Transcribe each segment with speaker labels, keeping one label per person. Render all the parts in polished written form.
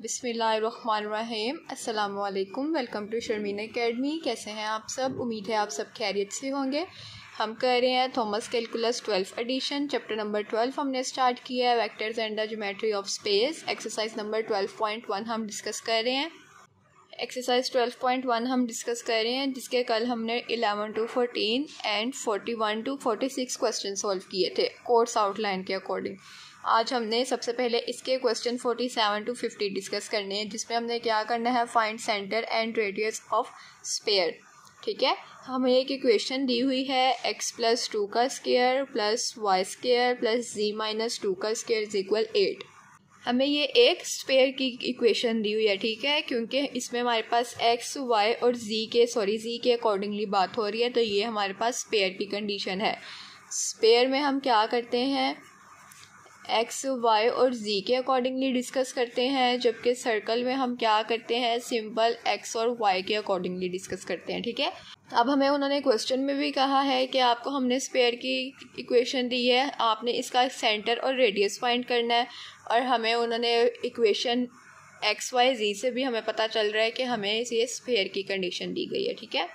Speaker 1: बिस्मिल्लाहिर्रहमानिर्रहीम। अस्सलामुअलैकुम। Welcome to Sharmeen academy. कैसे हैं आप सब? उम्मीद है आप सब खैरियत से होंगे। हम कर रहे हैं Thomas calculus 12th edition, chapter number 12 हमने स्टार्ट किया है, vectors and the geometry of space. Exercise number 12.1 हम डिस्कस कर रहे हैं। एक्सरसाइज 12.1 हम डिस्कस कर रहे हैं, जिसके कल हमने 11 to 14 and 41 to 46 question solve किए थे कोर्स आउटलाइन के अकॉर्डिंग। आज हमने सबसे पहले इसके क्वेश्चन 47 to 50 डिस्कस करने हैं, जिसमें हमने क्या करना है, find centre and radius of sphere. ठीक है, हमें एक इक्वेशन दी हुई है x + 2 का square plus y square plus z - 2 का स्क्वायर इज इक्वल 8। हमें ये एक स्फीयर की इक्वेशन दी हुई है, ठीक है, क्योंकि इसमें हमारे पास x, y और z के अकॉर्डिंगली बात हो रही है, तो ये हमारे पास स्फीयर की कंडीशन है। स्फीयर में हम क्या करते हैं, x, y और z के अकॉर्डिंगली डिस्कस करते हैं, जबकि सर्कल में हम क्या करते हैं, सिंपल x और y के अकॉर्डिंगली डिस्कस करते हैं। ठीक है, अब हमें उन्होंने क्वेश्चन में भी कहा है कि आपको हमने स्फीयर की इक्वेशन दी है, आपने इसका सेंटर और रेडियस फाइंड करना है, और हमें उन्होंने इक्वेशन x, y, z से भी हमें पता चल रहा है कि हमें ये स्फीयर की कंडीशन दी गई है। ठीक है,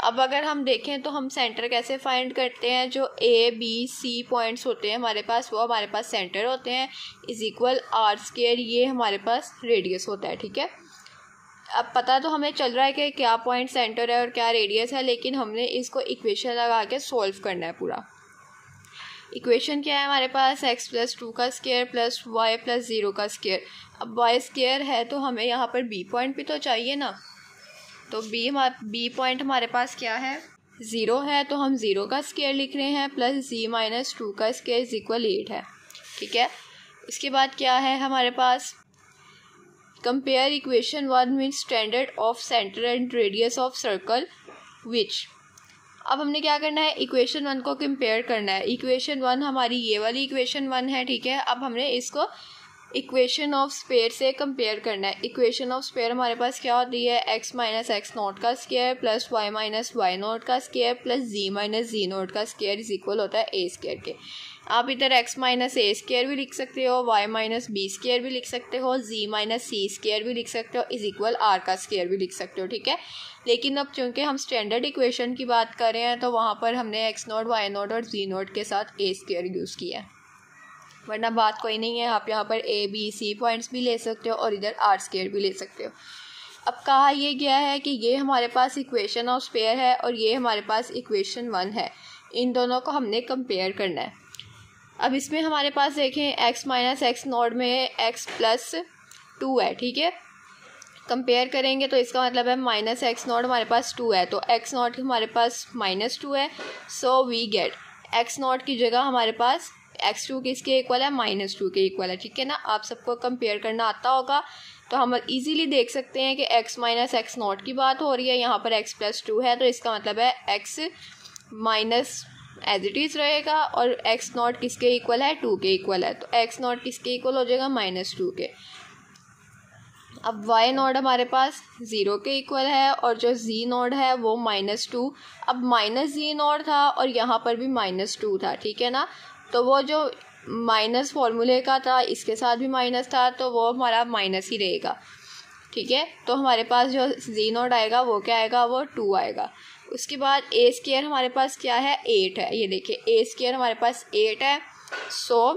Speaker 1: अब अगर हम देखें तो हम सेंटर कैसे फाइंड करते हैं, जो a, b, c पॉइंट्स होते हैं हमारे पास, वो हमारे पास सेंटर होते हैं, इज इक्वल r स्क्वायर, ये हमारे पास रेडियस होता है। ठीक है, अब पता तो हमें चल रहा है कि क्या पॉइंट सेंटर है और क्या रेडियस है, लेकिन हमने इसको इक्वेशन लगा के सॉल्व करना है पूरा। इक्वेशन क्या है हमारे पास, x + 2 का स्क्वायर प्लस y + 0 का स्क्वायर। अब y स्क्वायर है तो हमें यहाँ पर b पॉइंट भी तो चाहिए ना, तो b पॉइंट हमारे पास क्या है, 0 है, तो हम 0 का स्क्वायर लिख रहे हैं प्लस z - 2 का स्क्वायर इज इक्वल 8 है। ठीक है, उसके बाद क्या है हमारे पास, compare equation 1 with standard of centre and radius of circle which. अब हमने क्या करना है, इक्वेशन 1 को कंपेयर करना है। इक्वेशन 1 हमारी ये वाली इक्वेशन 1 है। ठीक है, अब हमने इसको इक्वेशन ऑफ स्फीयर से कंपेयर करना है। इक्वेशन ऑफ स्फीयर हमारे पास क्या होती है, x - x0 का स्क्वायर प्लस y - y0 का स्क्वायर प्लस z - z0 का स्क्वायर इज इक्वल होता है a स्क्वायर के। आप इधर x - a स्क्वायर भी लिख सकते हो, y - b स्क्वायर भी लिख सकते हो, z - c स्क्वायर भी लिख सकते हो, इज इक्वल r का स्क्वायर भी लिख सकते हो। ठीक है, लेकिन अब चूंकि हम स्टैंडर्ड इक्वेशन की बात कर रहे हैं, तो वहाँ पर हमने x0, y0 और z0 के साथ a स्क्वायर यूज़ किया है, वरना बात कोई नहीं है। आप यहाँ पर a, b, c पॉइंट्स भी ले सकते हो और इधर r स्क्वायर भी ले सकते हो। अब कहा ये गया है कि ये हमारे पास इक्वेशन ऑफ स्फीयर है और ये हमारे पास इक्वेशन 1 है, इन दोनों को हमने कंपेयर करना है। अब इसमें हमारे पास देखें, x - x0 में x + 2 है। ठीक है, कंपेयर करेंगे तो इसका मतलब है -x0 हमारे पास 2 है, तो x0 हमारे पास -2 है, सो वी गेट x0 की जगह हमारे पास x2 किसके इक्वल है, -2 के इक्वल है। ठीक है ना, आप सबको कंपेयर करना आता होगा, तो हम इजीली देख सकते हैं कि x - x0 की बात हो रही है, यहाँ पर x + 2 है, तो इसका मतलब है x minus as it is रहेगा, और x0 किसके इक्वल है, 2 के इक्वल है, तो x0 किसके इक्वल हो जाएगा, -2 के। अब y0 हमारे पास 0 के इक्वल है, और जो z0 है वो -2। अब -z0 था और यहाँ पर भी -2 था। ठीक है ना, तो वो जो माइनस फॉर्मूले का था, इसके साथ भी माइनस था, तो वो हमारा माइनस ही रहेगा। ठीक है, तो हमारे पास जो z0 आएगा वो क्या आएगा, वो 2 आएगा। उसके बाद a स्क्वायर हमारे पास क्या है, 8 है। ये देखिए a स्क्वायर हमारे पास 8 है, सो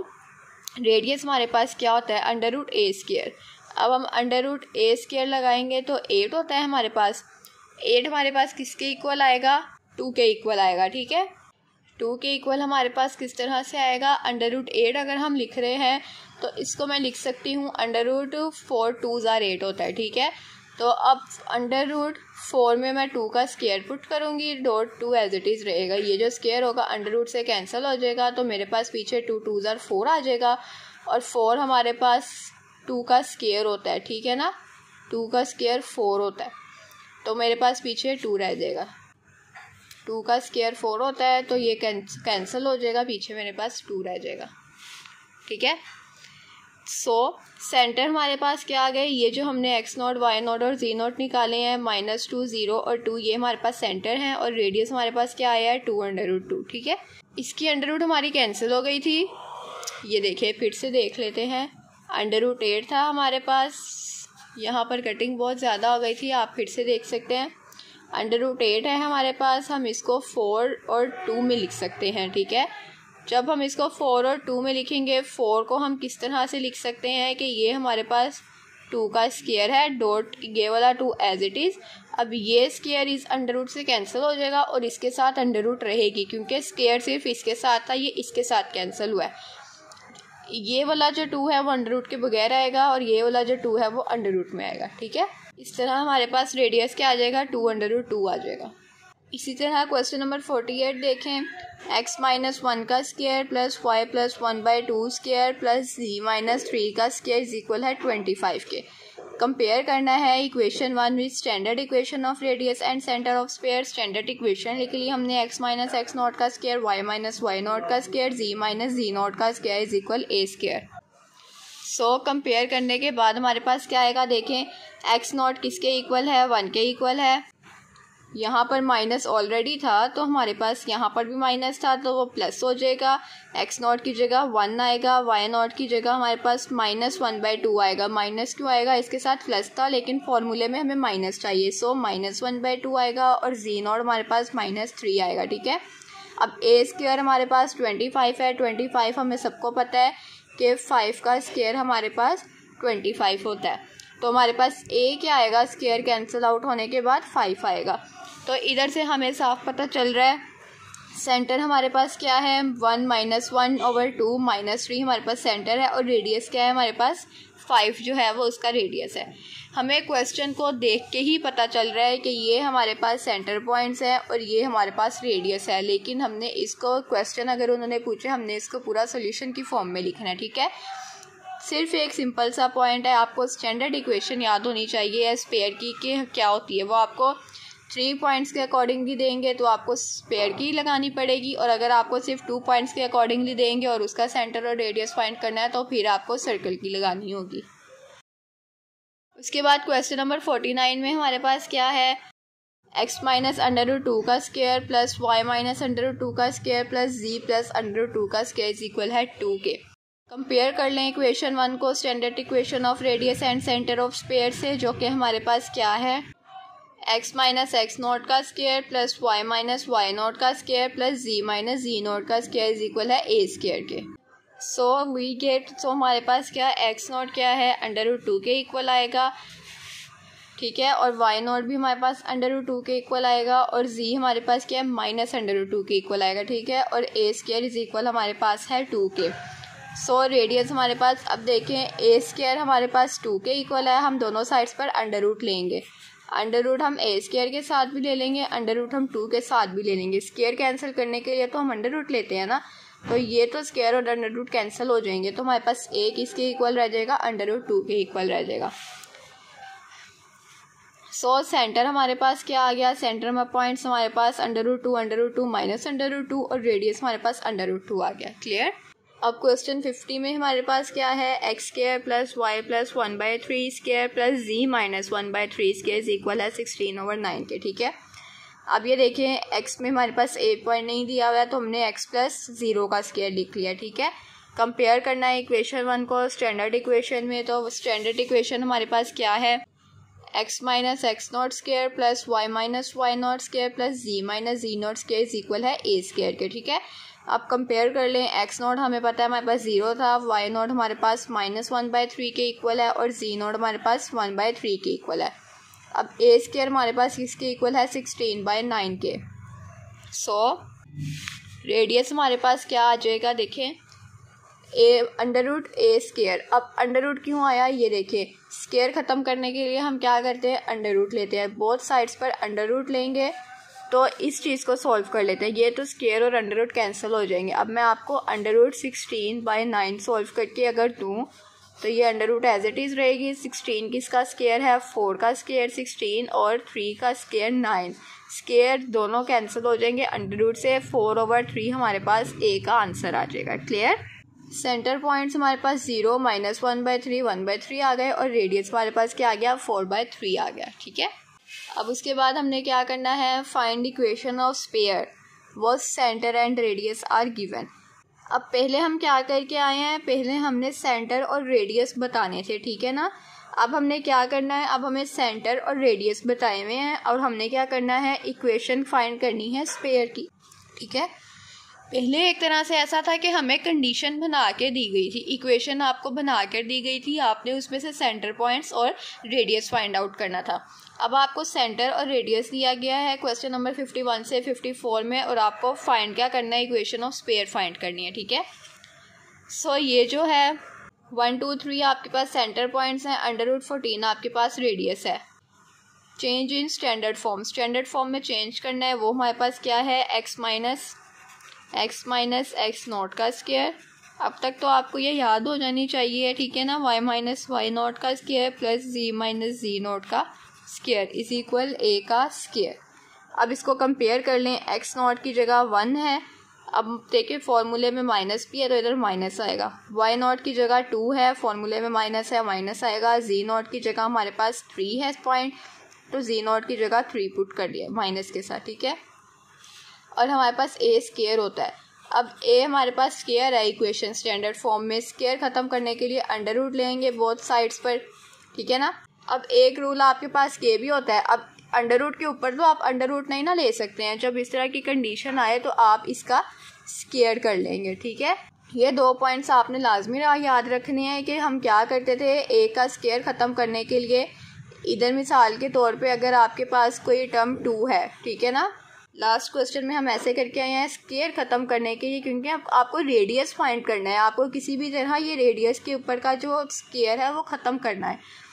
Speaker 1: रेडियस हमारे पास क्या होता है, √a स्क्वायर। अब हम √a स्क्वायर लगाएंगे तो 8 होता है हमारे पास। 8 हमारे पास किसके इक्वल आएगा, 2 के इक्वल आएगा। ठीक है, 2 के इक्वल हमारे पास किस तरह से आएगा, √8 अगर हम लिख रहे हैं तो इसको मैं लिख सकती हूँ √4 2s are 8 होता है। ठीक है, तो अब √4 में मैं 2 का स्क्वायर पुट करूँगी, .2 एज इट इज़ रहेगा, ये जो स्क्वायर होगा √ से कैंसिल हो जाएगा, तो मेरे पास पीछे 2 2s are 4 आ जाएगा, और 4 हमारे पास 2 का स्क्वायर होता है। ठीक है ना, 2 का स्क्वायर 4 होता है, तो मेरे पास पीछे 2 रह जाएगा। 2 का स्क्वायर 4 होता है, तो ये कैंसिल हो जाएगा, पीछे मेरे पास 2 रह जाएगा। ठीक है, सो सेंटर हमारे पास क्या आ गए, ये जो हमने x0, y0 और z0 निकाले हैं, -2, 0 और 2, ये हमारे पास सेंटर हैं, और रेडियस हमारे पास क्या आया है, 2 √2। ठीक है, इसकी √रूट हमारी कैंसिल हो गई थी। ये देखिए, फिर से देख लेते हैं, √8 था हमारे पास। यहाँ पर कटिंग बहुत ज़्यादा हो गई थी, आप फिर से देख सकते हैं। √8 है हमारे पास, हम इसको 4 और 2 में लिख सकते हैं, ठीक है। जब हम इसको 4 और 2 में लिखेंगे, 4 को हम किस तरह से लिख सकते हैं कि ये हमारे पास 2 का स्क्वायर है, डॉट ये वाला 2 एज इट इज़। अब ये स्क्वायर इस √ से कैंसिल हो जाएगा और इसके साथ √ रहेगी, क्योंकि स्क्वायर सिर्फ इसके साथ था, ये इसके साथ कैंसिल हुआ है। ये वाला जो 2 है वो √ के बगैर आएगा और ये वाला जो 2 है वो √ में आएगा, ठीक है। इस तरह हमारे पास रेडियस क्या आ जाएगा, 2 आ जाएगा। इसी तरह क्वेश्चन नंबर 48 देखें। x - 1 का square plus y plus 1/2 square plus z - 3 का स्क्वायर इज इक्वल है 25 के। कंपेयर करना है equation 1 with standard equation of radius and centre of sphere. Standard equation लिख ली हमने, x - x0 का स्क्वायर, y - y0 का स्क्वायर, z - z0 का square is equal a square. So compare करने के बाद हमारे पास क्या आएगा, देखें x0 किसके इक्वल है, 1 के इक्वल है। यहाँ पर माइनस ऑलरेडी था तो हमारे पास यहाँ पर भी माइनस था तो वो प्लस हो जाएगा। x0 की जगह 1 आएगा, y0 की जगह हमारे पास -1/2 आएगा। माइनस क्यों आएगा, इसके साथ प्लस था लेकिन फॉर्मूले में हमें माइनस चाहिए, सो -1/2 आएगा और z0 हमारे पास -3 आएगा, ठीक है। अब a स्क्वायर हमारे पास 25 है। 25 हमें सबको पता है कि 5 का स्क्वायर हमारे पास 25 होता है, तो हमारे पास a क्या आएगा, स्क्वायर कैंसिल आउट होने के बाद 5 आएगा। तो इधर से हमें साफ पता चल रहा है सेंटर हमारे पास क्या है, 1 - 1/2 -3 हमारे पास सेंटर है और रेडियस क्या है हमारे पास, 5 जो है वो उसका रेडियस है। हमें क्वेश्चन को देख के ही पता चल रहा है कि ये हमारे पास सेंटर पॉइंट्स है और ये हमारे पास रेडियस है, लेकिन हमने इसको क्वेश्चन अगर उन्होंने पूछे हमने इसको पूरा सोल्यूशन की फॉर्म में लिखना है, ठीक है। सिर्फ एक सिंपल सा पॉइंट है, आपको स्टैंडर्ड इक्वेशन याद होनी चाहिए स्पेयर की कि क्या होती है। वो आपको 3 पॉइंट्स के अकॉर्डिंगली देंगे तो आपको स्पेयर की लगानी पड़ेगी, और अगर आपको सिर्फ 2 पॉइंट्स के अकॉर्डिंगली देंगे और उसका सेंटर और रेडियस फाइंड करना है तो फिर आपको सर्कल की लगानी होगी। उसके बाद क्वेश्चन नंबर 49 में हमारे पास क्या है, x - √2 का स्क्वायर प्लस y - √2 का स्क्वायर प्लस z प्लस √2 का स्क्वायर इज इक्वल है 2 के। कंपेयर कर लें इक्वेशन 1 को standard equation of radius and centre of sphere से, जो कि हमारे पास क्या है, x - x0 का स्क्वायर प्लस y - y0 का स्क्वायर प्लस z - z0 का स्क्वायर इज इक्वल है a स्क्वायर के। सो वी गेट, सो हमारे पास क्या x0 क्या है, √2 के इक्वल आएगा, ठीक है, और y0 भी हमारे पास √2 के इक्वल आएगा और z हमारे पास क्या है, -√2 के इक्वल आएगा, ठीक है, और a स्क्वायर इज इक्वल हमारे पास है 2 के। सो रेडियस हमारे पास, अब देखें a स्क्वायर हमारे पास 2 के इक्वल है, हम दोनों साइड्स पर √ लेंगे। √ हम a स्क्वायर के साथ भी ले लेंगे, √ हम 2 के साथ भी ले लेंगे। स्क्वायर कैंसिल करने के लिए तो हम √ लेते हैं ना, तो ये तो स्क्वायर और √ कैंसिल हो जाएंगे, तो हमारे पास a किसके इक्वल रह जाएगा, √2 के इक्वल रह जाएगा। सो सेंटर हमारे पास क्या आ गया, सेंटर में पॉइंट्स हमारे पास √2 माइनस √2 और रेडियस हमारे पास √2 आ गया। क्लियर। अब क्वेश्चन 50 में हमारे पास क्या है, x square plus y plus 1/3 square plus z - 1/3 square is equal है 16/9 के, ठीक है। अब ये देखें x में हमारे पास a पॉइंट नहीं दिया हुआ है तो हमने x प्लस 0 का स्क्वायर लिख लिया, ठीक है। कंपेयर करना है इक्वेशन 1 को स्टैंडर्ड इक्वेशन में, तो स्टैंडर्ड इक्वेशन हमारे पास क्या है, x - x0 square plus y - y0 square plus z - z0 square is equal है a स्क्वायर के, ठीक है। अब कंपेयर कर लें, x0 हमें पता है हमारे पास 0 था, y0 हमारे पास -1/3 के इक्वल है और z0 हमारे पास 1/3 के इक्वल है। अब a स्क्वायर हमारे पास किसके इक्वल है, 16/9 के। सो रेडियस हमारे पास क्या आ जाएगा, देखें √a स्क्वायर। अब √ क्यों आया, ये देखें, स्क्वायर ख़त्म करने के लिए हम क्या करते हैं, √ लेते हैं, बोथ साइड्स पर √ लेंगे तो इस चीज़ को सॉल्व कर लेते हैं। ये तो स्क्वायर और √ कैंसिल हो जाएंगे। अब मैं आपको √16/9 सॉल्व करके अगर दूँ तो ये √ एज इट इज़ रहेगी। 16 किसका स्क्वायर है, 4 का स्क्वायर 16 और 3 का स्क्वायर 9, स्क्वायर दोनों कैंसिल हो जाएंगे, √ से 4/3 हमारे पास a का आंसर आ जाएगा। क्लियर। सेंटर पॉइंट्स हमारे पास 0 -1/3 1/3 आ गए और रेडियस हमारे पास क्या आ गया, 4/3 आ गया, ठीक है। अब उसके बाद हमने क्या करना है, फाइंड इक्वेशन ऑफ स्पेयर वो centre and radius R given. अब पहले हम क्या करके आए हैं, पहले हमने सेंटर और रेडियस बताने थे, ठीक है ना। अब हमने क्या करना है, अब हमें सेंटर और रेडियस बताए हुए हैं और हमने क्या करना है, इक्वेशन फाइंड करनी है स्फीयर की, ठीक है। पहले एक तरह से ऐसा था कि हमें कंडीशन बना के दी गई थी, इक्वेशन आपको बना कर दी गई थी, आपने उसमें से सेंटर पॉइंट्स और रेडियस फाइंड आउट करना था। अब आपको सेंटर और रेडियस दिया गया है क्वेश्चन नंबर 51 से 54 में, और आपको फाइंड क्या करना है, इक्वेशन ऑफ स्फीयर फाइंड करनी है, ठीक है। सो ये जो है 1 2 3 आपके पास सेंटर पॉइंट्स हैं, √14 आपके पास रेडियस है। Change in standard form, standard form में चेंज करना है, वो हमारे पास क्या है, x माइनस एक्स नॉट का स्क्वायर। अब तक तो आपको ये याद हो जानी चाहिए, ठीक है ना, y माइनस वाई नॉट का square plus z minus Z naught का स्क्वायर इज इक्वल a का स्क्वायर। अब इसको कंपेयर कर लें, x नॉट की जगह 1 है, अब देखिए फॉर्मूले में माइनस भी है तो इधर माइनस आएगा। y नॉट की जगह 2 है, फॉर्मूले में माइनस है, माइनस आएगा। z नॉट की जगह हमारे पास 3 है पॉइंट, तो z नॉट की जगह 3 पुट कर दिया माइनस के साथ, ठीक है। और हमारे पास a स्क्वायर होता है। अब a हमारे पास स्क्वायर है, इक्वेशन स्टैंडर्ड फॉर्म में स्क्वायर ख़त्म करने के लिए अंडर रूट लेंगे बोथ साइड्स पर, ठीक है ना। अब एक रूल आपके पास के भी होता है, अब अंडर रूट के ऊपर तो आप अंडर रूट नहीं ना ले सकते हैं, जब इस तरह की कंडीशन आए तो आप इसका स्क्वायर कर लेंगे, ठीक है। ये 2 पॉइंट्स आपने लाजमी याद रखने हैं कि हम क्या करते थे, a का स्क्वायर ख़त्म करने के लिए इधर मिसाल के तौर पे अगर आपके पास कोई टर्म 2 है, ठीक है ना, लास्ट क्वेश्चन में हम ऐसे करके आए हैं स्क्वायर ख़त्म करने के लिए, क्योंकि अब आपको रेडियस फाइंड करना है, आपको किसी भी तरह ये रेडियस के ऊपर का जो स्क्वायर है वो ख़त्म करना है।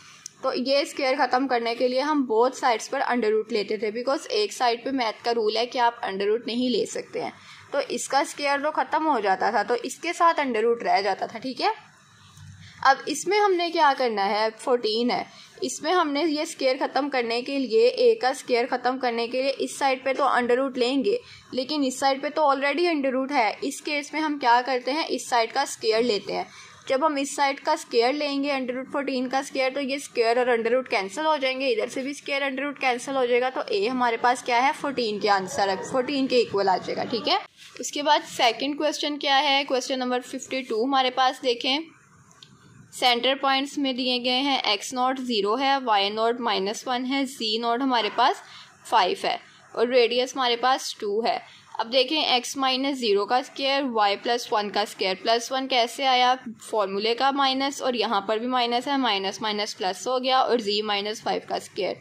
Speaker 1: तो ये स्क्वायर ख़त्म करने के लिए हम बोथ साइड्स पर अंडर रूट लेते थे, बिकॉज एक साइड पे मैथ का रूल है कि आप अंडर रूट नहीं ले सकते हैं, तो इसका स्क्वायर तो ख़त्म हो जाता था तो इसके साथ अंडर रूट रह जाता था, ठीक है। अब इसमें हमने क्या करना है, 14 है, इसमें हमने ये स्क्वायर ख़त्म करने के लिए a का स्क्वायर ख़त्म करने के लिए इस साइड पे तो अंडर रूट लेंगे, लेकिन इस साइड पे तो ऑलरेडी अंडर रूट है। इस केस में हम क्या करते हैं, इस साइड का स्क्वायर लेते हैं। जब हम इस साइड का स्क्वायर लेंगे √14 का स्क्वायर, तो ये स्क्वायर और अंडर रूट कैंसिल हो जाएंगे, इधर से भी स्क्वायर अंडर रूट कैंसिल हो जाएगा, तो a हमारे पास क्या है, 14 के आंसर है, 14 के इक्वल आ जाएगा, ठीक है। उसके बाद सेकेंड क्वेश्चन क्या है, क्वेश्चन नंबर 52 हमारे पास देखें, सेंटर पॉइंट्स में दिए गए हैं x नॉट 0 है, y नॉट -1 है, z नॉट हमारे पास 5 है और रेडियस हमारे पास 2 है। अब देखें x माइनस 0 का स्क्वायर, y प्लस 1 का स्क्वायर, +1 कैसे आया, फॉर्मूले का माइनस, और यहाँ पर भी माइनस है, माइनस माइनस प्लस हो गया, और z माइनस 5 का स्क्वायर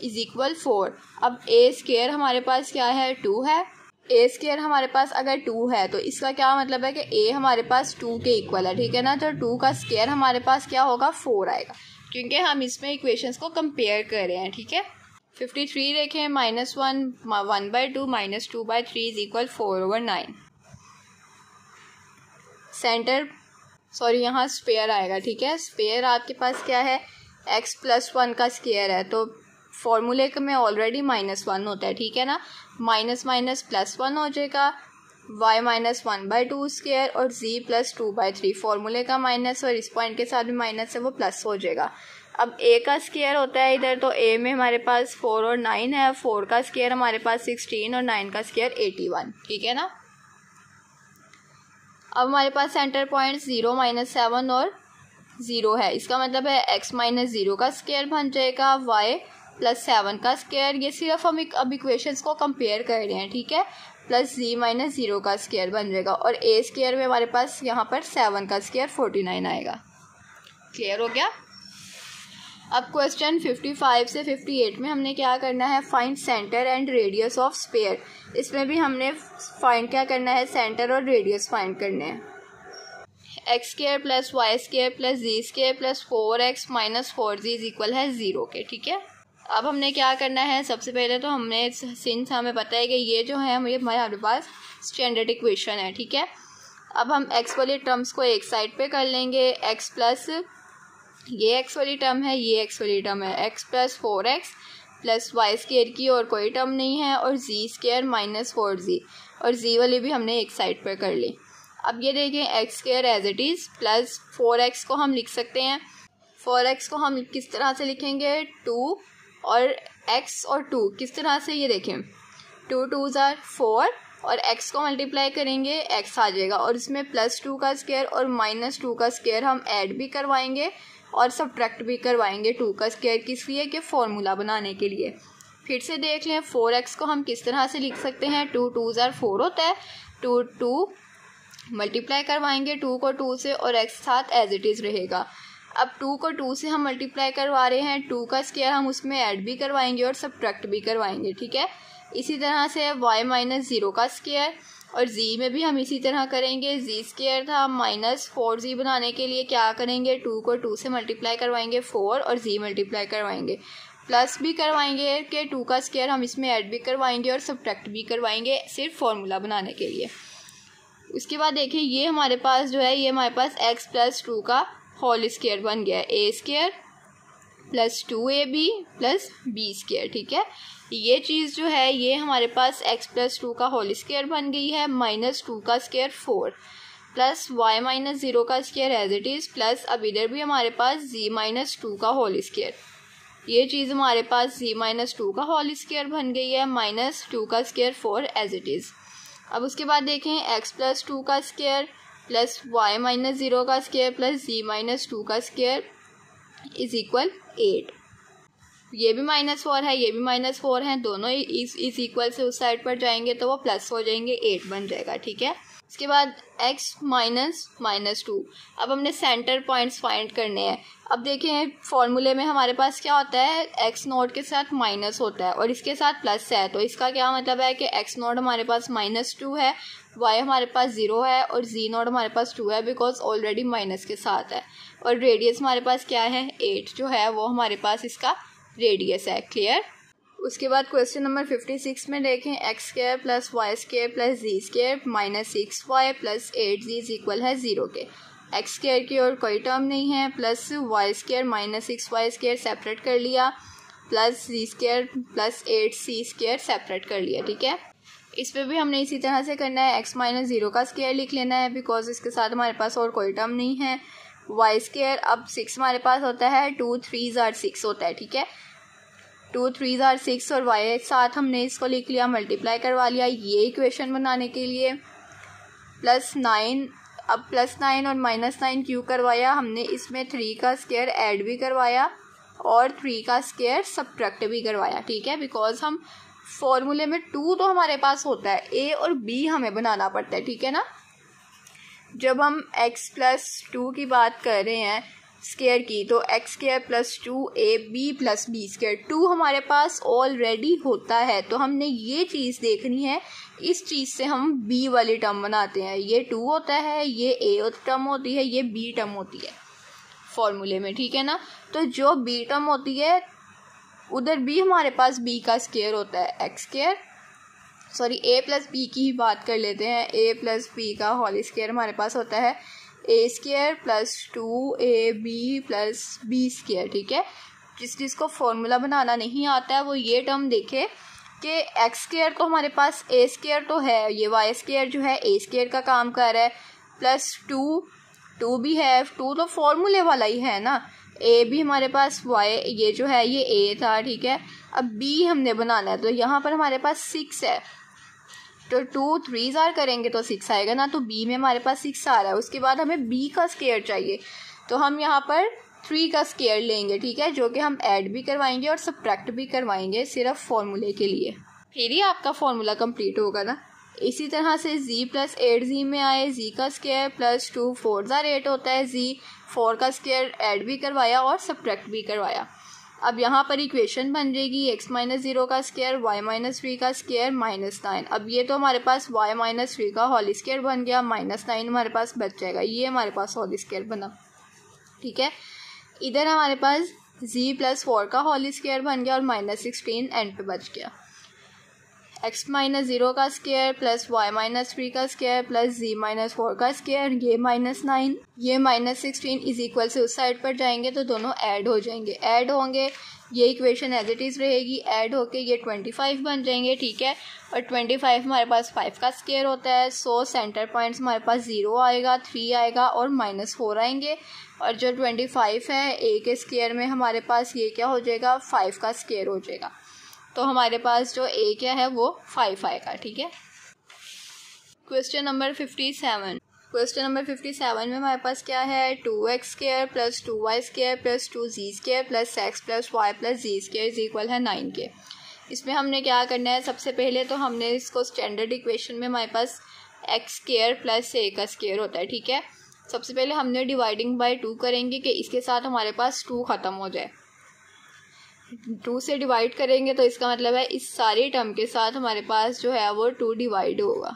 Speaker 1: इज इक्वल 4। अब a स्क्वायर हमारे पास क्या है, 2 है। a स्क्वायर हमारे पास अगर 2 है तो इसका क्या मतलब है कि a हमारे पास 2 के इक्वल है, ठीक है ना। तो 2 का स्क्वायर हमारे पास क्या होगा, 4 आएगा, क्योंकि हम इसमें इक्वेशंस को कंपेयर कर रहे हैं, ठीक है। 53 देखें, -1 1/2 -2/3 इज इक्वल 4/9। सेंटर यहाँ स्क्वायर आएगा, ठीक है। स्क्वायर आपके पास क्या है, x प्लस 1 का स्क्वायर है, तो फॉर्मूले में ऑलरेडी -1 होता है, ठीक है ना। माइनस माइनस +1 हो जाएगा, y माइनस 1/2 स्क्वायर और z प्लस 2/3, फॉर्मूले का माइनस और इस पॉइंट के साथ भी माइनस है वो प्लस हो जाएगा। अब a का स्क्वायर होता है इधर, तो a में हमारे पास 4 और 9 है, 4 का स्क्वायर हमारे पास 16 और 9 का स्क्वायर 81, ठीक है ना। अब हमारे पास सेंटर पॉइंट 0 -7 और 0 है, इसका मतलब है x माइनस 0 का स्क्वायर बन जाएगा, y प्लस 7 का स्क्वायर, ये सिर्फ हम अब इक्वेशंस को कंपेयर कर रहे हैं, ठीक है, प्लस z माइनस 0 का स्क्वायर बन जाएगा, और a स्क्वायर में हमारे पास यहाँ पर 7 का स्क्वायर 49 आएगा। क्लियर हो गया। अब क्वेश्चन 55 से 58 में हमने क्या करना है, find centre and radius of sphere. इसमें भी हमने फाइंड क्या करना है, सेंटर और रेडियस फाइंड करने हैं। x² plus y² plus z² plus 4x minus 4z is equal है 0 के, ठीक है। अब हमने क्या करना है, सबसे पहले तो हमने सिंस हमें पता है कि ये जो है हमारे पास स्टैंडर्ड इक्वेशन है, ठीक है। अब हम x वाली टर्म्स को एक साइड पे कर लेंगे, x प्लस ये x वाली टर्म है, ये x वाली टर्म है, x plus 4x plus y² की और कोई टर्म नहीं है, और z² माइनस 4z, और z वाली भी हमने एक साइड पर कर ली। अब ये देखें x² as it is plus 4x को हम लिख सकते हैं। 4x को हम किस तरह से लिखेंगे, 2 और x और 2 किस तरह से, ये देखें 2 2s are 4 और x को मल्टीप्लाई करेंगे x आ जाएगा, और इसमें +2 का स्क्वायर और -2 का स्क्वायर हम ऐड भी करवाएंगे और सब्ट्रैक्ट भी करवाएंगे 2 का स्क्वायर, किस लिए कि फॉर्मूला बनाने के लिए। फिर से देख लें 4x को हम किस तरह से लिख सकते हैं, 2 2 4 होता है, 2 मल्टीप्लाई करवाएंगे 2 को 2 से और x साथ एज इट इज़ रहेगा। अब 2 को 2 से हम मल्टीप्लाई करवा रहे हैं, 2 का स्क्वायर हम उसमें ऐड भी करवाएंगे और सब्ट्रैक्ट भी करवाएंगे, ठीक है। इसी तरह से y - 0 का स्क्वायर, और z में भी हम इसी तरह करेंगे। z स्क्वायर था -4z बनाने के लिए क्या करेंगे, 2 को 2 से मल्टीप्लाई करवाएंगे 4 और z मल्टीप्लाई करवाएंगे, प्लस भी करवाएंगे कि 2 का स्क्वायर हम इसमें ऐड भी करवाएंगे और सब्ट्रैक्ट भी करवाएंगे सिर्फ फार्मूला बनाने के लिए। उसके बाद देखिए ये हमारे पास जो है, ये हमारे पास x + 2 का होल स्क्वायर बन गया है, a square + 2ab + b square, ठीक है। ये चीज़ जो है ये हमारे पास x + 2 का होल स्क्वायर बन गई है, -2 का स्क्वायर 4 प्लस y - 0 का square as it is, plus अब इधर भी हमारे पास z - 2 का होल स्क्वायर, ये चीज़ हमारे पास z - 2 का होल स्क्वायर बन गई है, -2 का स्क्वायर 4 एज इट इज़। अब उसके बाद देखें x + 2 का स्क्वायर प्लस y - 0 का स्क्वायर प्लस z - 2 का स्क्वायर इज इक्वल 8। ये भी -4 है, ये भी -4 है, दोनों इस इक्वल से उस साइड पर जाएंगे तो वो प्लस हो जाएंगे, 8 बन जाएगा, ठीक है। इसके बाद x - 2, अब हमने सेंटर पॉइंट्स फाइंड करने हैं। अब देखें फॉर्मूले में हमारे पास क्या होता है, x0 के साथ माइनस होता है और इसके साथ प्लस है, तो इसका क्या मतलब है कि x0 हमारे पास -2 है, y हमारे पास 0 है और z0 हमारे पास 2 है बिकॉज ऑलरेडी माइनस के साथ है, और रेडियस हमारे पास क्या है, 8 जो है वो हमारे पास इसका रेडियस है, क्लियर। उसके बाद क्वेश्चन नंबर 56 में देखें x² + y² + z² - 6y + 8z is equal है 0 के। x² की और कोई टर्म नहीं है, प्लस y² - 6y² सेपरेट कर लिया, प्लस z² + 8c² सेपरेट कर लिया, ठीक है। इस पे भी हमने इसी तरह से करना है, x - 0 का स्क्वायर लिख लेना है बिकॉज इसके साथ हमारे पास और कोई टर्म नहीं है। y², अब 6 हमारे पास होता है, 2 3 6 होता है, ठीक है। 2 3 6 और y साथ हमने इसको लिख लिया, मल्टीप्लाई करवा लिया ये इक्वेशन बनाने के लिए, +9। अब +9 और -9 क्यों करवाया हमने, इसमें 3 का स्क्वायर ऐड भी करवाया और 3 का स्क्वायर सब्ट्रैक्ट भी करवाया, ठीक है। बिकॉज हम फॉर्मूले में 2 तो हमारे पास होता है, a और b हमें बनाना पड़ता है, ठीक है ना। जब हम x + 2 की बात कर रहे हैं स्क्वायर की, तो x² + 2ab + b², 2 हमारे पास ऑलरेडी होता है, तो हमने ये चीज़ देखनी है, इस चीज़ से हम b वाली टर्म बनाते हैं। ये 2 होता है, ये a टर्म होती है, ये b टर्म होती है फॉर्मूले में, ठीक है ना। तो जो b टर्म होती है उधर भी हमारे पास b का स्क्वायर होता है, x², सॉरी a + b की ही बात कर लेते हैं, a + b का होल स्क्वायर हमारे पास होता है a² + 2ab + b², ठीक है। जिसको फॉर्मूला बनाना नहीं आता है वो ये टर्म देखे कि x² तो हमारे पास a² तो है, ये y² जो है a² का काम कर रहा है, प्लस 2 भी है, 2 तो फॉर्मूले वाला ही है ना, a भी हमारे पास y ये जो है ये a था, ठीक है। अब b हमने बनाना है, तो यहाँ पर हमारे पास 6 है, तो 2 3 करेंगे तो 6 आएगा ना, तो b में हमारे पास 6 आ रहा है। उसके बाद हमें b का स्क्वायर चाहिए, तो हम यहाँ पर 3 का स्क्वायर लेंगे, ठीक है, जो कि हम ऐड भी करवाएंगे और सब्ट्रैक्ट भी करवाएंगे सिर्फ फॉर्मूले के लिए, फिर ही आपका फॉर्मूला कंप्लीट होगा ना। इसी तरह से z + 8z में आए, z का स्क्वायर प्लस 2 4 8 होता है, z 4 का स्क्वायर ऐड भी करवाया और सब्ट्रैक्ट भी करवाया। अब यहाँ पर इक्वेशन बन जाएगी x - 0 का स्क्वायर, y - 3 का स्क्वायर -9। अब ये तो हमारे पास y - 3 का होल स्क्वायर बन गया, -9 हमारे पास बच जाएगा, ये हमारे पास होल स्क्वायर बना, ठीक है। इधर हमारे पास z + 4 का होल स्क्वायर बन गया और -16 एंड पे बच गया। x - 0 का स्क्वायर प्लस y - 3 का स्क्वायर प्लस z - 4 का स्क्वायर, ये -9, ये -16 इज इक्वल से उस साइड पर जाएंगे तो दोनों ऐड हो जाएंगे, ऐड होंगे, ये इक्वेशन एज इट इज़ रहेगी, ऐड होके ये 25 बन जाएंगे, ठीक है। और 25 हमारे पास 5 का स्क्वायर होता है, सो सेंटर पॉइंट्स हमारे पास 0 आएगा, 3 आएगा और -4 आएंगे, और जो 25 है a के स्क्वायर में हमारे पास ये क्या हो जाएगा, 5 का स्क्वायर हो जाएगा, तो हमारे पास जो a क्या है वो 5 आएगा, ठीक है। Question number 57। क्वेश्चन नंबर 57 में हमारे पास क्या है, 2x² plus 2y² plus 2z² plus x plus Y plus z² is equal है 9 के। इसमें हमने क्या करना है, सबसे पहले तो हमने इसको स्टैंडर्ड इक्वेशन में हमारे पास x² प्लस a का स्क्वायर होता है, ठीक है। सबसे पहले हमने डिवाइडिंग बाय 2 करेंगे कि इसके साथ हमारे पास 2 ख़त्म हो जाए। 2 से डिवाइड करेंगे तो इसका मतलब है इस सारी टर्म के साथ हमारे पास जो है वो 2 डिवाइड होगा,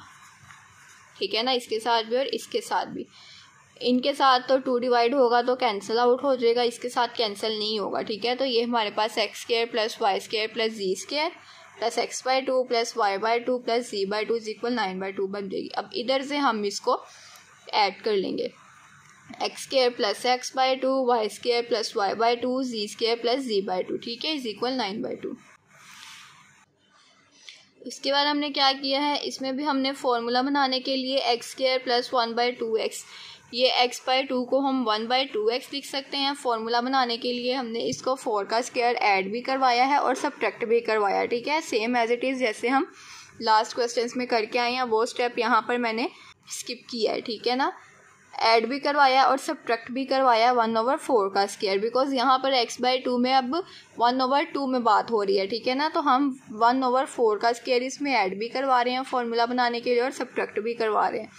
Speaker 1: ठीक है ना, इसके साथ भी और इसके साथ भी। इनके साथ तो 2 डिवाइड होगा तो कैंसिल आउट हो जाएगा, इसके साथ कैंसिल नहीं होगा, ठीक है। तो ये हमारे पास x² plus y² plus z² plus x/2 plus y/2 plus z/2 is equal 9/2 बन जाएगी। अब इधर से हम इसको ऐड कर लेंगे, x² plus x/2 y² plus y/2 z² plus z/2, ठीक है, इज इक्वल 9/2। उसके बाद हमने क्या किया है, इसमें भी हमने फॉर्मूला बनाने के लिए x² प्लस 1/2x, ये x/2 को हम 1/2x लिख सकते हैं। फॉर्मूला बनाने के लिए हमने इसको 4 का स्क्वायर ऐड भी करवाया है और सब्ट्रैक्ट भी करवाया, ठीक है, सेम एज इट इज़ जैसे हम लास्ट क्वेश्चंस में करके आए हैं वो स्टेप यहाँ पर मैंने स्किप किया है, ठीक है ना। ऐड भी करवाया और सब्ट्रैक्ट भी करवाया 1/4 का स्क्वायर, बिकॉज यहाँ पर x/2 में अब 1/2 में बात हो रही है, ठीक है ना। तो हम 1/4 का स्क्वायर इसमें ऐड भी करवा रहे हैं फॉर्मूला बनाने के लिए और सब्ट्रैक्ट भी करवा रहे हैं।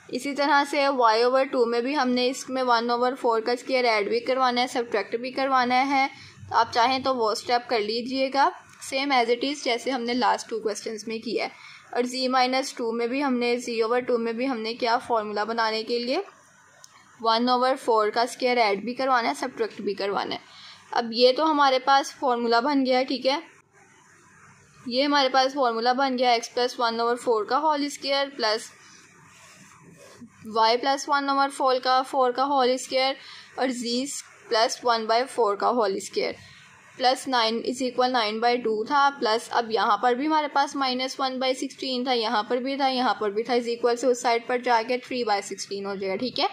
Speaker 1: इसी तरह से y/2 में भी हमने इसमें 1/4 का स्क्वायर ऐड भी करवाना है, सब्ट्रैक्ट भी करवाना है। तो आप चाहें तो वो स्टेप कर लीजिएगा, सेम एज इट इज़ जैसे हमने लास्ट 2 क्वेश्चंस में किया है। और z-2 में भी हमने z/2 में भी हमने क्या फॉर्मूला बनाने के लिए 1/4 का स्क्वायर ऐड भी करवाना है, सब्ट्रैक्ट भी करवाना है। अब ये तो हमारे पास फॉर्मूला बन गया है, ठीक है, ये हमारे पास फॉर्मूला बन गया x प्लस 1/4 का whole square plus y plus 1/4 का होल स्क्वायर और z प्लस 1/4 का whole square plus 9 is equal 9/2 था। प्लस अब यहाँ पर भी हमारे पास -1/16 था, यहाँ पर भी था, यहाँ पर भी था, इज इक्वल से उस साइड पर जाके 3/16 हो जाएगा, ठीक है।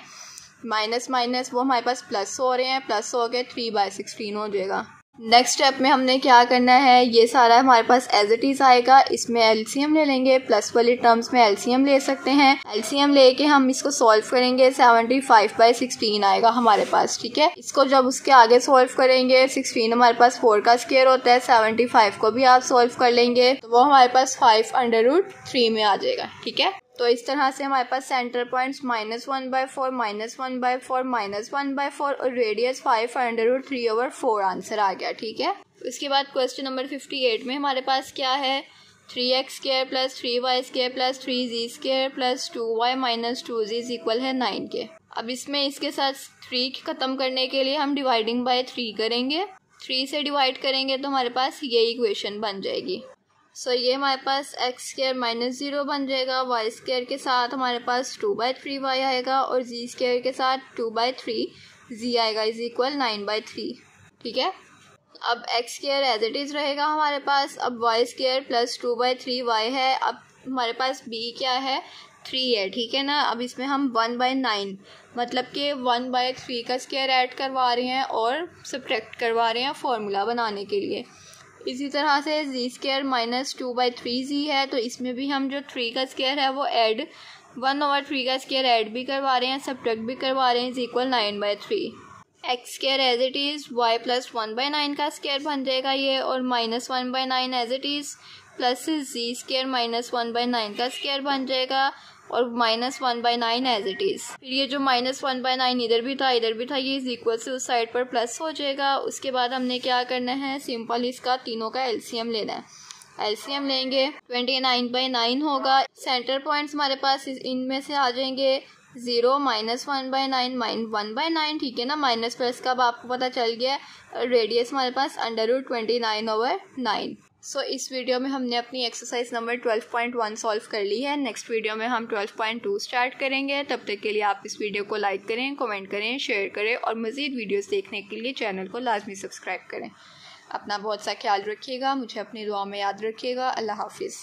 Speaker 1: माइनस माइनस वो हमारे पास प्लस हो रहे हैं, प्लस हो गए 3/16 हो जाएगा। नेक्स्ट स्टेप में हमने क्या करना है, ये सारा हमारे पास एज इट इज़ आएगा, इसमें एलसीएम ले लेंगे, प्लस वाली टर्म्स में एलसीएम ले सकते हैं। एलसीएम लेके हम इसको सॉल्व करेंगे, 75/16 आएगा हमारे पास, ठीक है। इसको जब उसके आगे सॉल्व करेंगे, 16 हमारे पास 4 का स्क्वायर होता है, 75 को भी आप सॉल्व कर लेंगे तो वो हमारे पास 5/3 में आ जाएगा, ठीक है। तो इस तरह से हमारे पास सेंटर पॉइंट्स -1/4 -1/4 -1/4 और रेडियस 5/3/4 आंसर आ गया, ठीक है। उसके बाद क्वेश्चन नंबर 58 में हमारे पास क्या है, 3x² plus 3y² plus 3z² plus 2y minus 2z is equal है 9 के। अब इसमें इसके साथ 3 ख़त्म करने के लिए हम डिवाइडिंग बाय 3 करेंगे, 3 से डिवाइड करेंगे तो हमारे पास ये इक्वेशन बन जाएगी। सो ये हमारे पास x² -0 बन जाएगा, y² के साथ हमारे पास 2/3y आएगा और z² के साथ 2/3z आएगा इज इक्वल 9/3, ठीक है। अब x² एज इट इज़ रहेगा हमारे पास। अब y² प्लस 2/3y है, अब हमारे पास b क्या है, 3 है, ठीक है ना। अब इसमें हम 1/9 मतलब कि 1/3 का स्क्वायर ऐड करवा रहे हैं और सब्ट्रैक्ट करवा रहे हैं फॉर्मूला बनाने के लिए। इसी तरह से z² -2/3z है, तो इसमें भी हम जो 3 का स्क्वायर है वो ऐड 1/3 का स्क्वायर ऐड भी करवा रहे हैं, सब्ट्रैक्ट भी करवा रहे हैं, is equal 9/3। x² as it is y plus 1/9 का स्क्वायर बन जाएगा ये, और -1/9 as it is plus z² -1/9 का स्क्वायर बन जाएगा और -1/9 एज इट इज़। फिर ये जो -1/9 इधर भी था ये इज इक्वल से उस साइड पर प्लस हो जाएगा। उसके बाद हमने क्या करना है, सिंपल इसका तीनों का एलसीएम लेना है। एलसीएम लेंगे 29/9 होगा। सेंटर पॉइंट्स हमारे पास इनमें से आ जाएंगे 0 -1/9 1/9, ठीक है ना। माइनस प्लस का अब आपको पता चल गया। रेडियस हमारे पास √29/9। सो इस वीडियो में हमने अपनी एक्सरसाइज नंबर 12.1 सॉल्व कर ली है। नेक्स्ट वीडियो में हम 12.2 स्टार्ट करेंगे। तब तक के लिए आप इस वीडियो को लाइक करें, कमेंट करें, शेयर करें और मज़ीद वीडियोस देखने के लिए चैनल को लाजमी सब्सक्राइब करें। अपना बहुत सा ख्याल रखिएगा, मुझे अपनी दुआ में याद रखिएगा। अल्लाह हाफिज़।